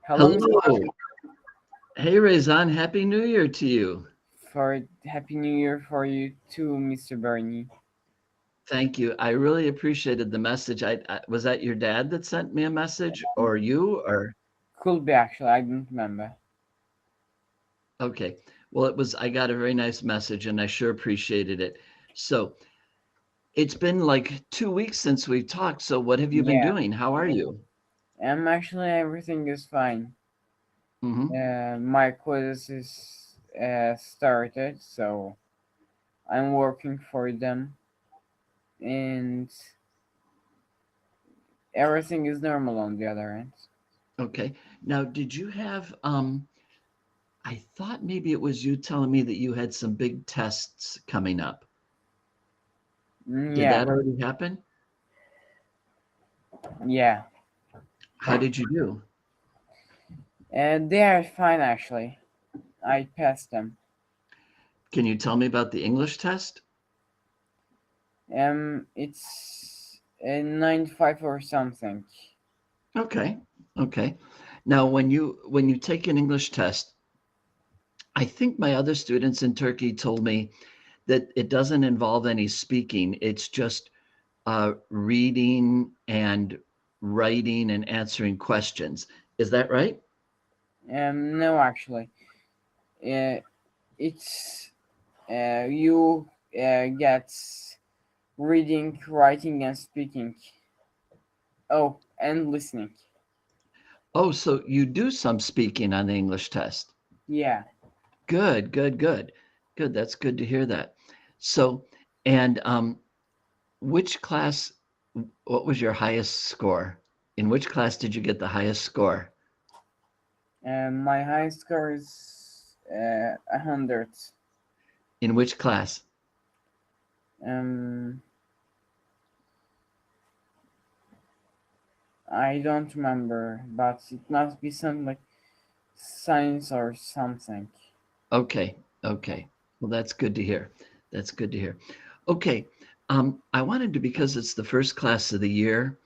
Hello, Mr. Hello. Hey, Rezan. Happy New Year to you. For Happy New Year for you too, Mr. Bernie. Thank you. I really appreciated the message. Was that your dad that sent me a message, or you, or Could be actually, I don't remember. okay. Well, it was. I got a very nice message, and I sure appreciated it. So it's been like 2 weeks since we've talked. So what have you been Yeah, doing? How are you? actually everything is fine. Mm-hmm. My quiz is started, so I'm working for them, and everything is normal on the other end. Okay. Now, did you have? I thought maybe it was you telling me that you had some big tests coming up. Did Yeah, that already happen? yeah. How did you do? They are fine actually. I passed them. Can you tell me about the English test? It's 95 or something. Okay. Okay. Now, when you take an English test, I think my other students in Turkey told me that it doesn't involve any speaking. It's just reading and writing and answering questions. Is that right? No, actually, uh, it's you get reading, writing, and speaking. Oh, and listening. Oh, so you do some speaking on the English test. Yeah. Good, good, good. Good. That's good to hear that. So, and which class, what was your highest score? In which class did you get the highest score? My highest score is 100. In which class? Um, I don't remember, but it must be something like science or something. Okay, okay. Well, that's good to hear. That's good to hear. Okay, I wanted to, because it's the first class of the year,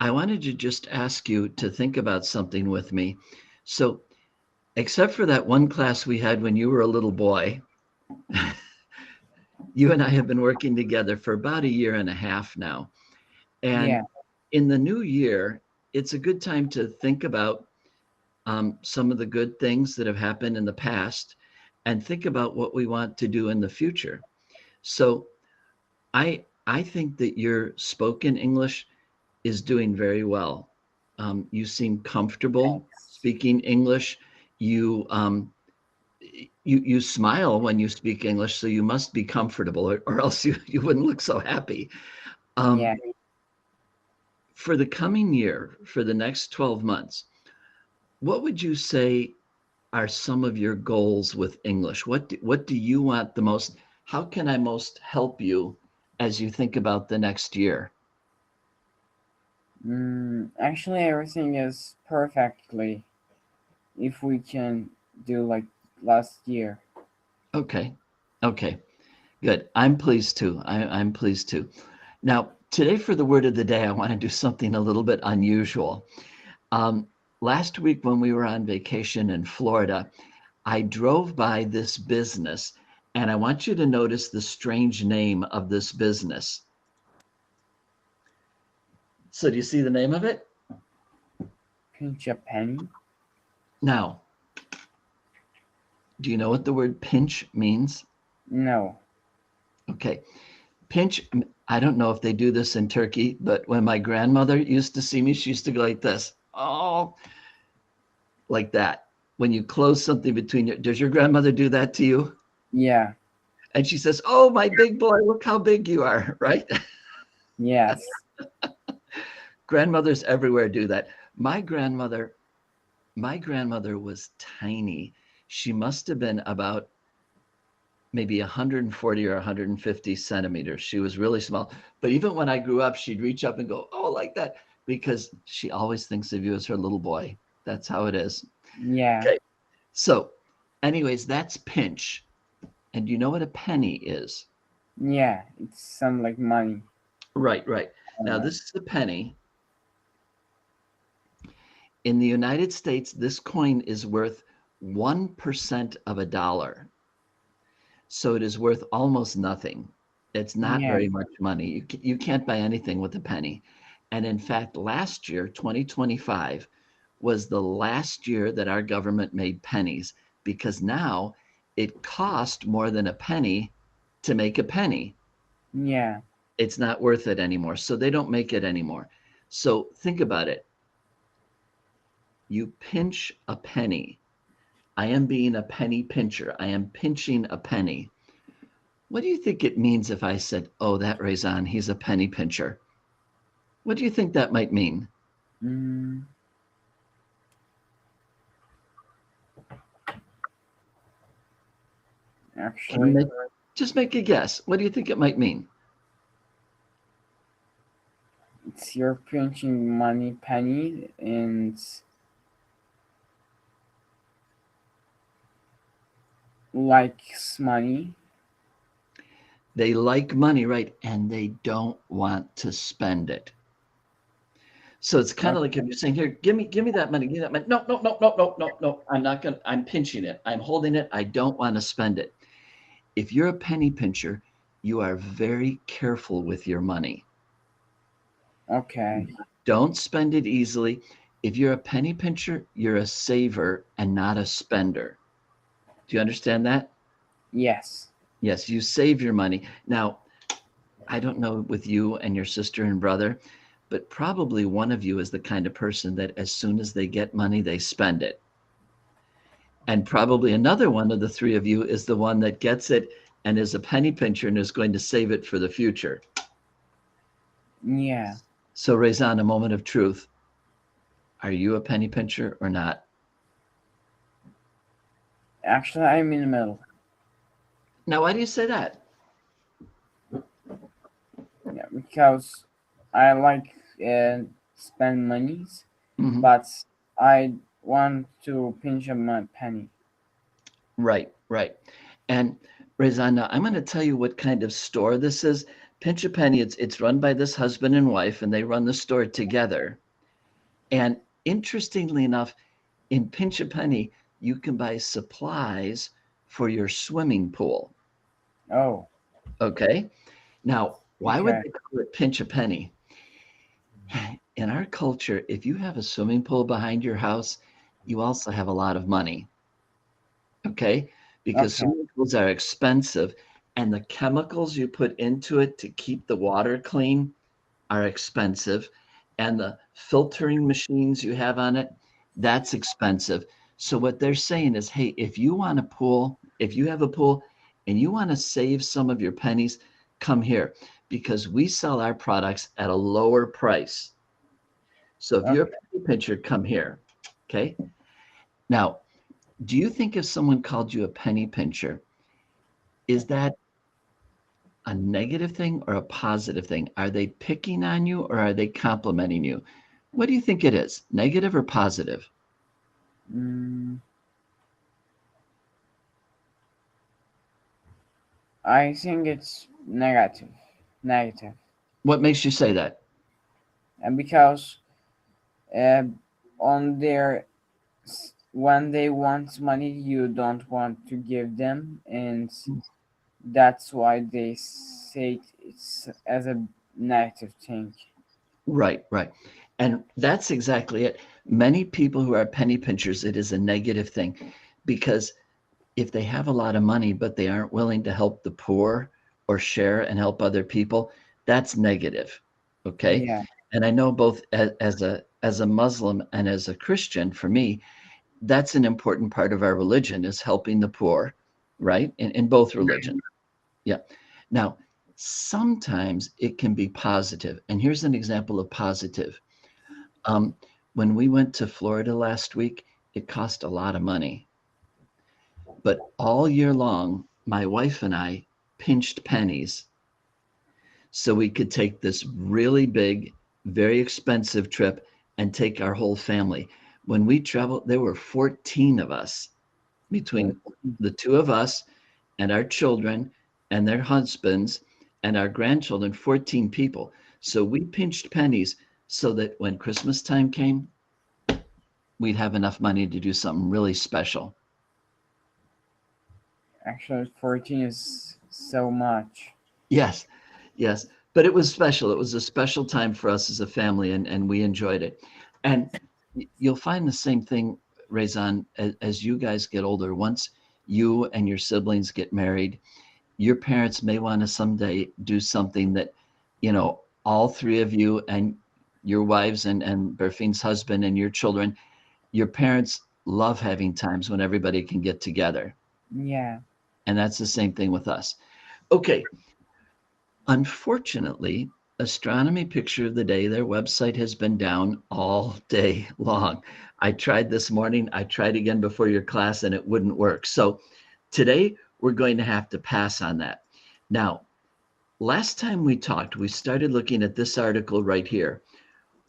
I wanted to just ask you to think about something with me. So, except for that one class we had when you were a little boy, you and I have been working together for about a year and a half now. Yeah. And in the new year, it's a good time to think about some of the good things that have happened in the past and think about what we want to do in the future. So I think that your spoken English is doing very well. You seem comfortable Thanks. speaking English. You you smile when you speak English, so you must be comfortable, or else you wouldn't look so happy. Um, Yeah. for the coming year, for the next 12 months, what would you say are some of your goals with English? What do you want the most? How can I most help you as you think about the next year? Actually, everything is perfectly if we can do like last year. Okay. Okay. Good. I'm pleased too. I'm pleased too. Now, today for the word of the day, I want to do something a little bit unusual. Um, Last week when we were on vacation in Florida, I drove by this business, and I want you to notice the strange name of this business. So, do you see the name of it? Pinch a penny? Now, do you know what the word pinch means? No. Okay. Pinch, I don't know if they do this in Turkey, but when my grandmother used to see me, she used to go like this. Oh, like that. When you close something between your, does your grandmother do that to you? Yeah. And she says, "Oh, my big boy, look how big you are," right? Yes. Grandmothers everywhere do that. My grandmother, my grandmother was tiny. She must have been about maybe 140 or 150 centimeters. She was really small. But even when I grew up, she'd reach up and go, "Oh," like that, because she always thinks of you as her little boy. That's how it is. Yeah. Okay. So, anyways, that's pinch. And do you know what a penny is? Yeah. It's some like money. Right, right. Now, Uh, this is a penny. In the United States, this coin is worth 1% of a dollar. So it is worth almost nothing. It's not Yeah. very much money. You can't buy anything with a penny. And in fact, last year, 2025, was the last year that our government made pennies, because now it cost more than a penny to make a penny. Yeah. It's not worth it anymore. So they don't make it anymore. So think about it. You pinch a penny. I am being a penny pincher. I am pinching a penny. What do you think it means if I said, oh, that Rezan, he's a penny pincher? What do you think that might mean? Actually, Just make a guess. What do you think it might mean? it's you're pinching money penny and likes money. They like money, right? And they don't want to spend it. So it's kind of like if you're saying, here, give me that money, give me that money. No, no, no, no, no, no, no. I'm not gonna, I'm pinching it. I'm holding it. I don't want to spend it. If you're a penny pincher, you are very careful with your money. Okay. Don't spend it easily. If you're a penny pincher, you're a saver and not a spender. Do you understand that? Yes. Yes, you save your money. Now, I don't know with you and your sister and brother, but probably one of you is the kind of person that as soon as they get money, they spend it. And probably another one of the three of you is the one that gets it and is a penny pincher and is going to save it for the future. Yeah. So Rezan, a moment of truth. Are you a penny pincher or not? Actually, I'm in the middle. Now, why do you say that? Yeah, because I like spend monies, Mhm. but I want to pinch a penny. Right, right. And Rezan, now I'm going to tell you what kind of store this is. Pinch a Penny, it's run by this husband and wife, and they run the store together. And interestingly enough, in Pinch a Penny, you can buy supplies for your swimming pool. Oh. Okay. Now, why would Okay. they call it Pinch a Penny? In our culture, if you have a swimming pool behind your house, you also have a lot of money. Okay. Because Okay. swimming pools are expensive, and the chemicals you put into it to keep the water clean are expensive, and the filtering machines you have on it, that's expensive. So what they're saying is, hey, if you want a pool, if you have a pool and you want to save some of your pennies, come here, because we sell our products at a lower price. So if you're a penny pincher, come here. Okay. Now, do you think if someone called you a penny pincher, is that a negative thing or a positive thing? Are they picking on you or are they complimenting you? What do you think it is? Negative or positive? I think it's negative. Negative. What makes you say that? And because on their when they want money, you don't want to give them, and that's why they say it's as a negative thing. Right, right. And that's exactly it. Many people who are penny pinchers, it is a negative thing, because if they have a lot of money, but they aren't willing to help the poor or share and help other people, that's negative. Okay. Yeah. And I know both as a Muslim and as a Christian, for me, that's an important part of our religion, is helping the poor, right? In both religions. Yeah. Now, sometimes it can be positive. And here's an example of positive. When we went to Florida last week, it cost a lot of money. But all year long, my wife and I pinched pennies so we could take this really big, very expensive trip and take our whole family. When we traveled, there were 14 of us, between the two of us and our children and their husbands and our grandchildren, 14 people. So we pinched pennies so that when Christmas time came, we'd have enough money to do something really special. Actually, 14 is so much. Yes, yes. But it was special. It was a special time for us as a family, and we enjoyed it. And you'll find the same thing, Rezan, as you guys get older. Once you and your siblings get married, your parents may want to someday do something that, you know, all three of you and your wives and Berfine's husband and your children, your parents love having times when everybody can get together. Yeah. And that's the same thing with us. Okay. Unfortunately, Astronomy Picture of the Day, their website has been down all day long. I tried this morning, I tried again before your class, and it wouldn't work. So today we're going to have to pass on that. Now, last time we talked, we started looking at this article right here.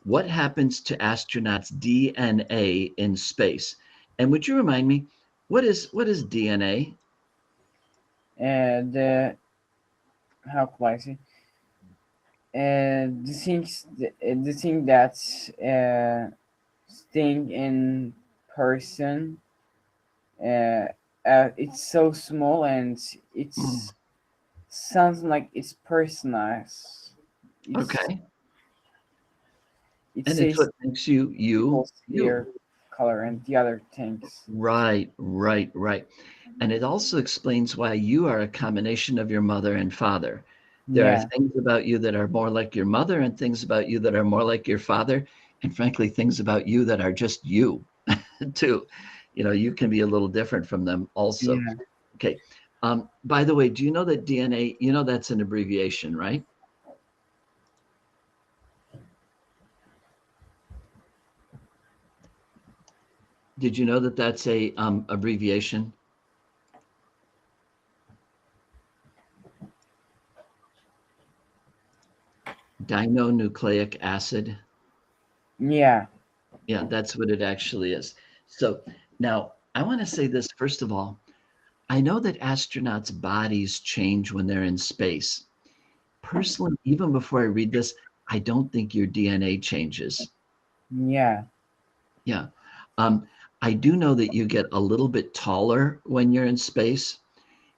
What happens to astronauts' DNA in space? And would you remind me, what is DNA? How could I say? The thing that's staying in person. It's so small and it's sounds like it's personalized. Okay. It And it's says what makes you you. hair color and the other things. Right. And it also explains why you are a combination of your mother and father. There are Yeah. things about you that are more like your mother and things about you that are more like your father. And frankly, things about you that are just you too. You know, you can be a little different from them also. Yeah. Okay. By the way, do you know that DNA, you know, that's an abbreviation, right? Did you know that that's a abbreviation? Dinonucleic acid. Yeah. Yeah, that's what it actually is. So now I want to say this first of all. I know that astronauts' bodies change when they're in space. Personally, even before I read this, I don't think your DNA changes. Yeah. Yeah. Um, I do know that you get a little bit taller when you're in space.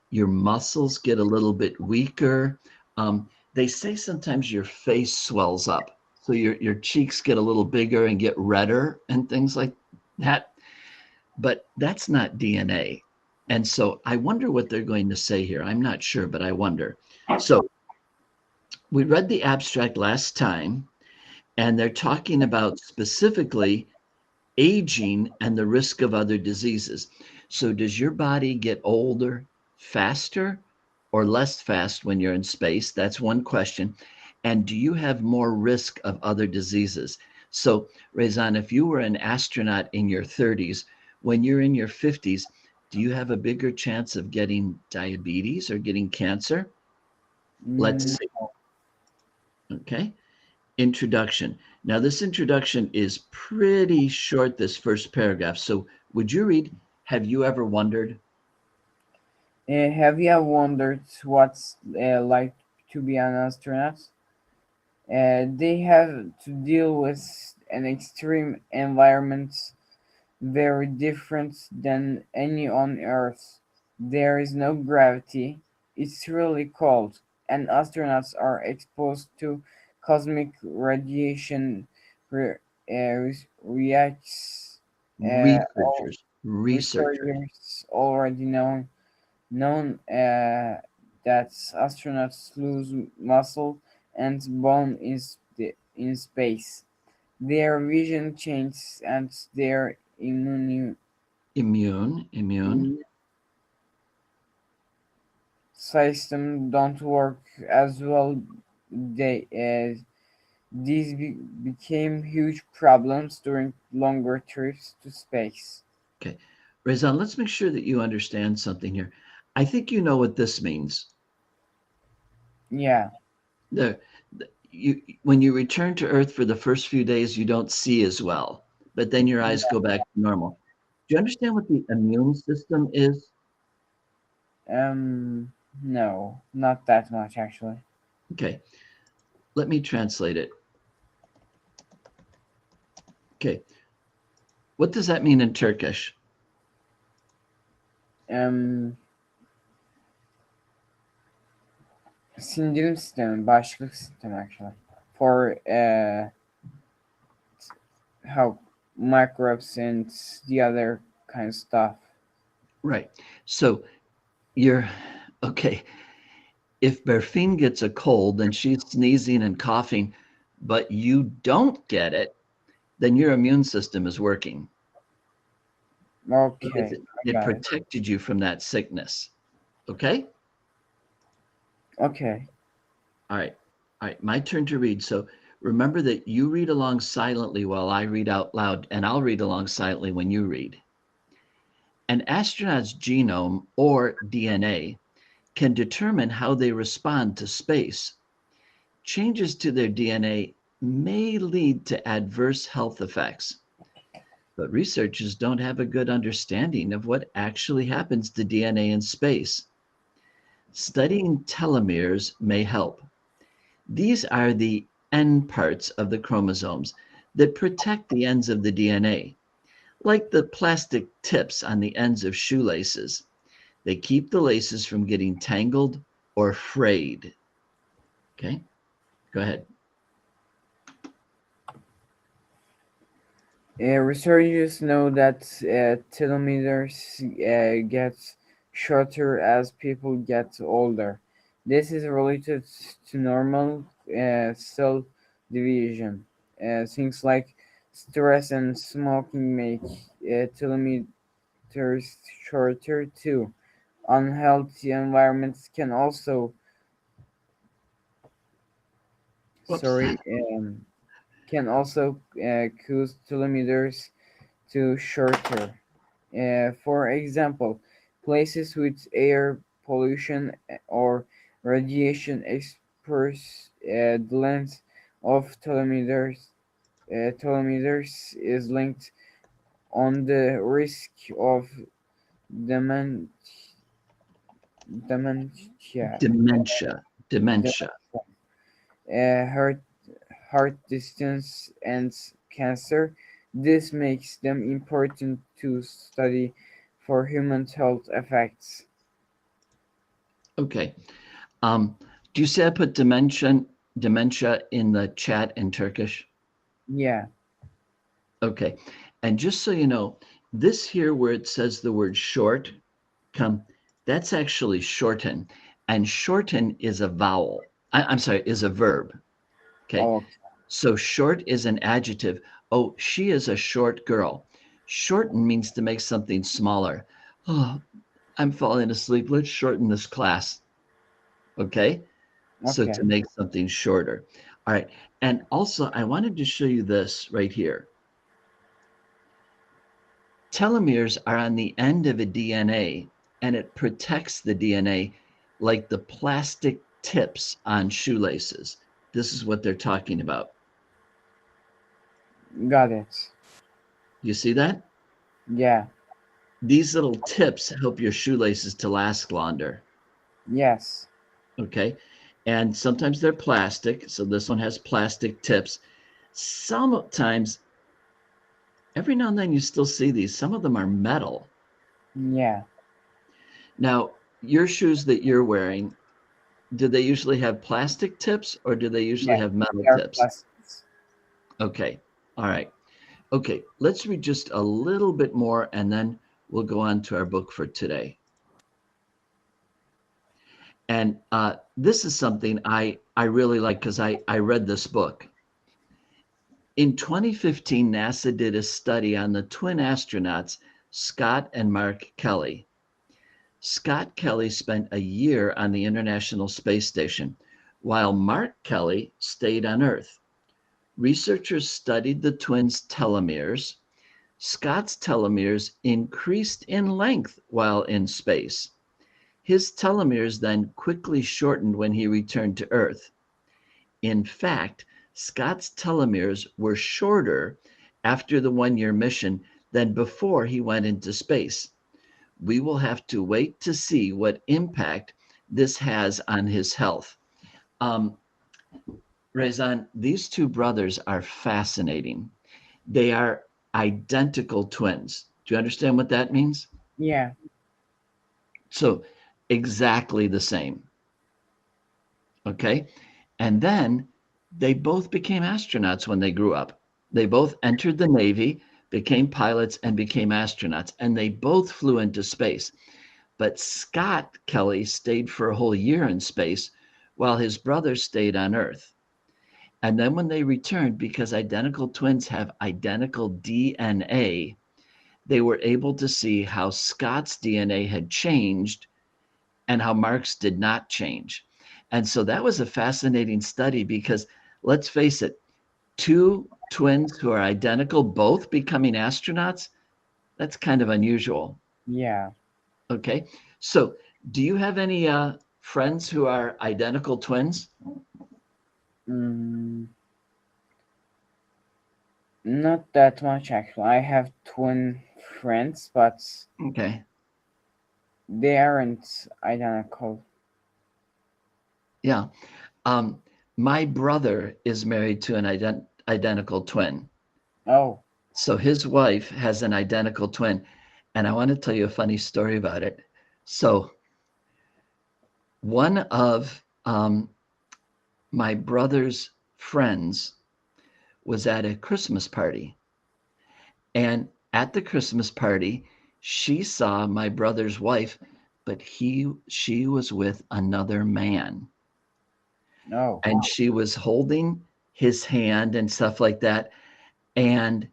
Your muscles get a little bit weaker. They say sometimes your face swells up. So your cheeks get a little bigger and get redder and things like that. But that's not DNA. And so I wonder what they're going to say here. I'm not sure, but I wonder. So we read the abstract last time, and they're talking about specifically aging and the risk of other diseases. So does your body get older faster or less fast when you're in space? That's one question. And do you have more risk of other diseases? So, Rezan, if you were an astronaut in your 30s, when you're in your 50s, do you have a bigger chance of getting diabetes or getting cancer? Let's Mm, see. Okay. Introduction. Now, this introduction is pretty short, this first paragraph. So, would you read, have you ever wondered? have you ever wondered what's like to be an astronaut? They have to deal with an extreme environment very different than any on Earth. There is no gravity, it's really cold, and astronauts are exposed to cosmic radiation reacts. All Researchers. researchers already known that astronauts lose muscle and bone in space. Their vision changes and their Immune. immune system don't work as well. These became huge problems during longer trips to space. Okay. Rezan, let's make sure that you understand something here. I think you know what this means. Yeah, The, when you return to Earth for the first few days, you don't see as well, but then your eyes go back to normal. Do you understand what the immune system is? no, not that much actually. Okay, let me translate it. Okay, What does that mean in Turkish? Sindirim sistemi, bağışıklık sistemi actually. For how microbes and the other kind of stuff. Right. So you're okay. If Berfin gets a cold and she's sneezing and coughing, but you don't get it, then your immune system is working. Okay. It protected you from that sickness. Okay? Okay. All right. All right. My turn to read. So remember that you read along silently while I read out loud, and I'll read along silently when you read. An astronaut's genome, or DNA, can determine how they respond to space. Changes to their DNA may lead to adverse health effects, but researchers don't have a good understanding of what actually happens to DNA in space. Studying telomeres may help. These are the end parts of the chromosomes that protect the ends of the DNA, like the plastic tips on the ends of shoelaces. They keep the laces from getting tangled or frayed. Okay, go ahead. Researchers know that telomeres get shorter as people get older. This is related to normal cell division. Things like stress and smoking make telomeres shorter too. Unhealthy environments can also cause telomeres to shorter. For example, places with air pollution or radiation express the length of telomeres is linked on the risk of dementia. Heart disease and cancer. This makes them important to study for human health effects. Okay. Do you see I put dementia in the chat in Turkish? Yeah. Okay. And just so you know, this here where it says the word short, that's actually shorten. And shorten is a vowel. I'm sorry, is a verb. Okay. Oh. So short is an adjective. Oh, she is a short girl. Shorten means to make something smaller. Oh, I'm falling asleep. Let's shorten this class. Okay? So to make something shorter. All right. And also, I wanted to show you this right here. Telomeres are on the end of a DNA, and it protects the DNA like the plastic tips on shoelaces. This is what they're talking about. Got it. You see that? Yeah. These little tips help your shoelaces to last longer. Yes. Okay. And sometimes they're plastic. So this one has plastic tips. Sometimes, every now and then you still see these. Some of them are metal. Yeah. Now, your shoes that you're wearing, do they usually have plastic tips or do they usually have metal tips? Plastics. Okay. All right. Okay. Let's read just a little bit more and then we'll go on to our book for today. And this is something I really like because I read this book. In 2015, NASA did a study on the twin astronauts, Scott and Mark Kelly. Scott Kelly spent a year on the International Space Station, while Mark Kelly stayed on Earth. Researchers studied the twins' telomeres. Scott's telomeres increased in length while in space. His telomeres then quickly shortened when he returned to Earth. In fact, Scott's telomeres were shorter after the one-year mission than before he went into space. We will have to wait to see what impact this has on his health. Rezan, these two brothers are fascinating. They are identical twins. Do you understand what that means? Yeah. So exactly the same. Okay. And then they both became astronauts when they grew up. They both entered the Navy, became pilots, and became astronauts. And they both flew into space. But Scott Kelly stayed for a whole year in space while his brother stayed on Earth. And then when they returned, because identical twins have identical DNA, they were able to see how Scott's DNA had changed and how Mark's did not change. And so that was a fascinating study because, let's face it, two twins who are identical, both becoming astronauts, that's kind of unusual. Yeah. Okay. So do you have any friends who are identical twins? Not that much, actually. I have twin friends, but Okay. they aren't identical. Yeah. My brother is married to an identical twin. Oh. So his wife has an identical twin. And I want to tell you a funny story about it. So one of my brother's friends was at a Christmas party. And at the Christmas party, she saw my brother's wife, but she was with another man. Oh. And she was holding his hand and stuff like that. And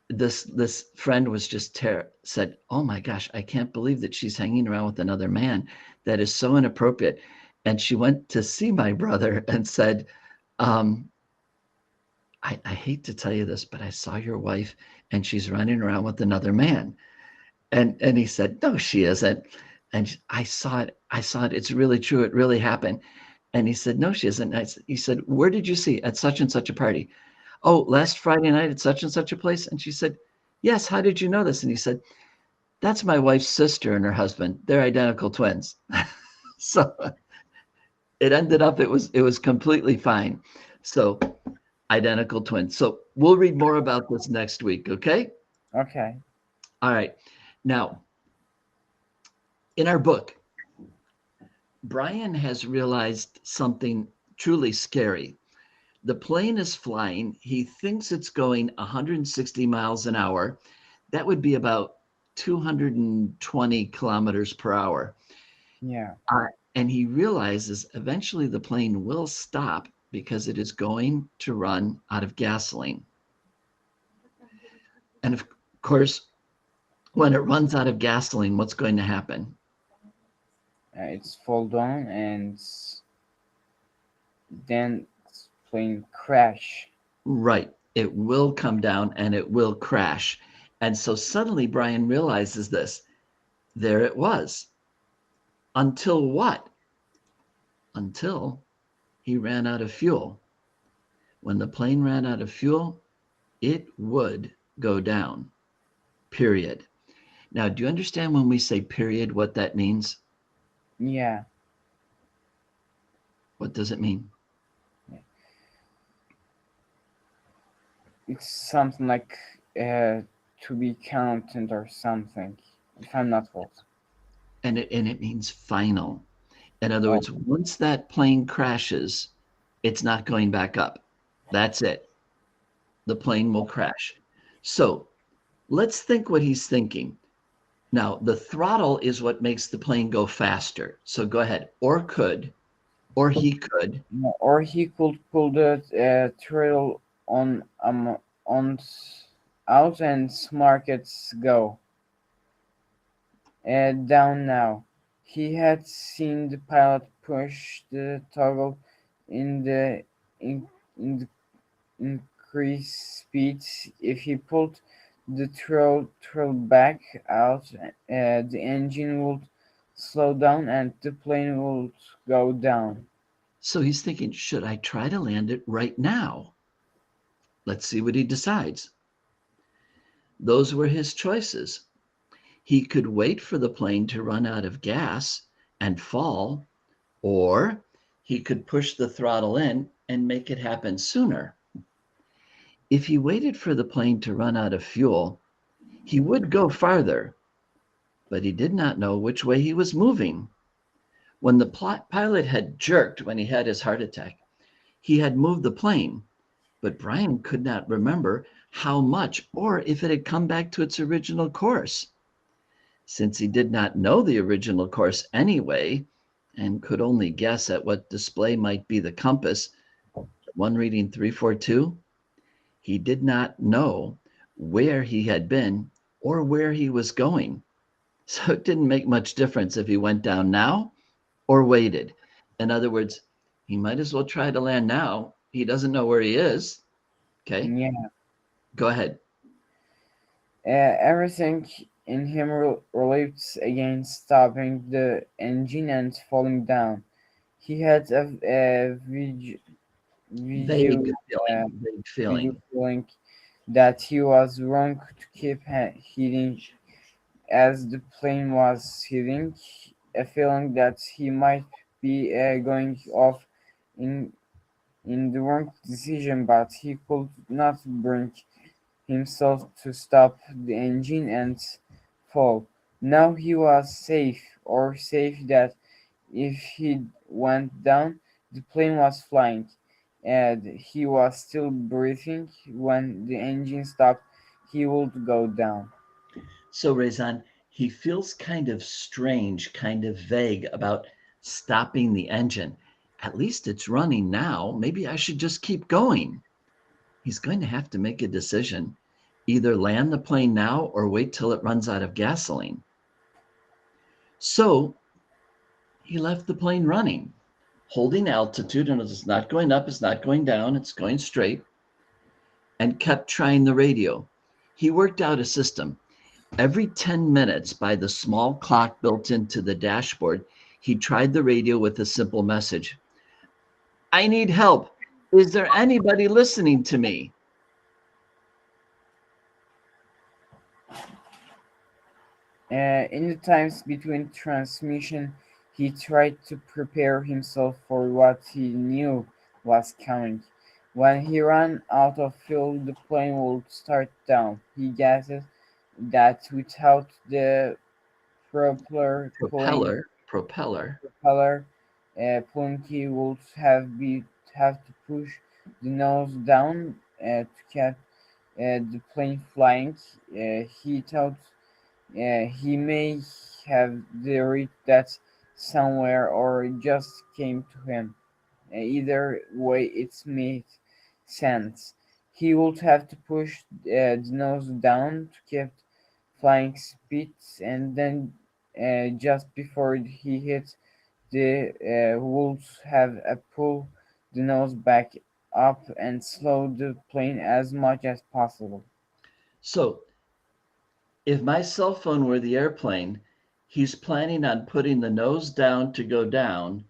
this friend was just said, "Oh my gosh, I can't believe that she's hanging around with another man. That is so inappropriate." And she went to see my brother and said, I hate to tell you this, but I saw your wife and she's running around with another man. And he said, "No, she isn't." And I saw it. It's really true. It really happened. And he said, "No, she isn't." He said, "Where did you see? At such and such a party?" "Oh, last Friday night at such and such a place." And she said, "Yes, how did you know this?" And he said, "That's my wife's sister and her husband. They're identical twins." So it ended up, it was completely fine. So identical twins. So we'll read more about this next week, okay? Okay. All right. Now, in our book, Brian has realized something truly scary. The plane is flying. He thinks it's going 160 miles an hour. That would be about 220 kilometers per hour. Yeah. And he realizes eventually the plane will stop because it is going to run out of gasoline. And of course, when it runs out of gasoline, what's going to happen? It's fall down and then plane crash. Right. It will come down and it will crash. And so suddenly Brian realizes this. There it was. Until what? Until he ran out of fuel. When the plane ran out of fuel, it would go down. Period. Now, do you understand when we say period what that means? Yeah. What does it mean? It's something like to be counted or something, if I'm not wrong. And it means final. In other Oh. words, once that plane crashes, it's not going back up. That's it. The plane will crash. So let's think what he's thinking. Now, the throttle is what makes the plane go faster. So go ahead. Or he could. Or he could pull the throttle on out and markets go down now. He had seen the pilot push the toggle in the in the increase speed. If he pulled the throttle back out, the engine would slow down and the plane would go down. So he's thinking, should I try to land it right now? Let's see what he decides. Those were his choices. He could wait for the plane to run out of gas and fall, or he could push the throttle in and make it happen sooner. If he waited for the plane to run out of fuel, he would go farther, but he did not know which way he was moving. When the pilot had jerked when he had his heart attack, he had moved the plane, but Brian could not remember how much or if it had come back to its original course. Since he did not know the original course anyway, and could only guess at what display might be the compass, one reading 342, he did not know where he had been or where he was going. So it didn't make much difference if he went down now or waited. In other words, he might as well try to land now. He doesn't know where he is. Okay. Yeah. Go ahead. Everything in him relapsed against stopping the engine and falling down. He had a Vague feeling that he was wrong to keep heading as the plane was heading, a feeling that he might be going off in the wrong decision, but he could not bring himself to stop the engine and fall. Now he was safe, or safe that if he went down, the plane was flying, and he was still breathing. When the engine stopped, he would go down. So, Rezan, he feels kind of strange, kind of vague about stopping the engine. At least it's running now. Maybe I should just keep going. He's going to have to make a decision. Either land the plane now or wait till it runs out of gasoline. So he left the plane running, holding altitude, and it's not going up, it's not going down, it's going straight, and kept trying the radio. He worked out a system. Every 10 minutes, by the small clock built into the dashboard, he tried the radio with a simple message. I need help. Is there anybody listening to me? In the times between transmission, he tried to prepare himself for what he knew was coming. When he ran out of fuel, the plane would start down. He guessed that without the propeller pulling, he would have to push the nose down to keep the plane flying. He thought he may have read that somewhere, or it just came to him. Either way, it made sense. He would have to push the nose down to keep flying speeds, and then just before he hit the would have pull the nose back up and slow the plane as much as possible. So if my cell phone were the airplane, he's planning on putting the nose down to go down,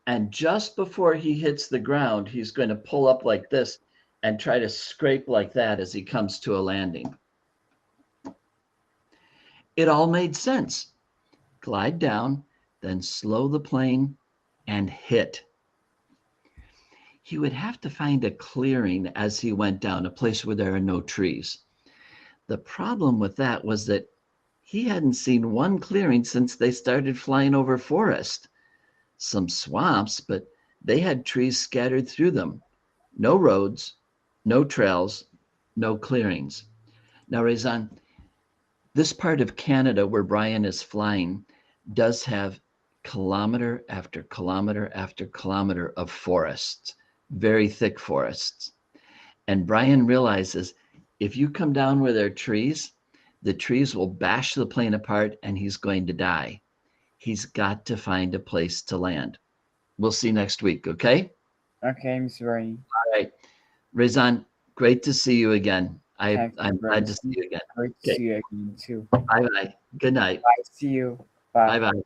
and just before he hits the ground, he's going to pull up like this and try to scrape like that as he comes to a landing. It all made sense. Glide down, then slow the plane and hit. He would have to find a clearing as he went down, a place where there are no trees. The problem with that was that he hadn't seen one clearing since they started flying over forest. Some swamps, but they had trees scattered through them. No roads, no trails, no clearings. Now, Rezan, this part of Canada where Brian is flying does have kilometer after kilometer after kilometer of forests, very thick forests. And Brian realizes if you come down where there are trees, the trees will bash the plane apart and he's going to die. He's got to find a place to land. We'll see next week, okay? Okay, Mr. Ray. All right. Rezan, great to see you again. I'm glad to see you again. Great to see you again, too. Bye-bye. Good night. Bye. See you. Bye. Bye-bye.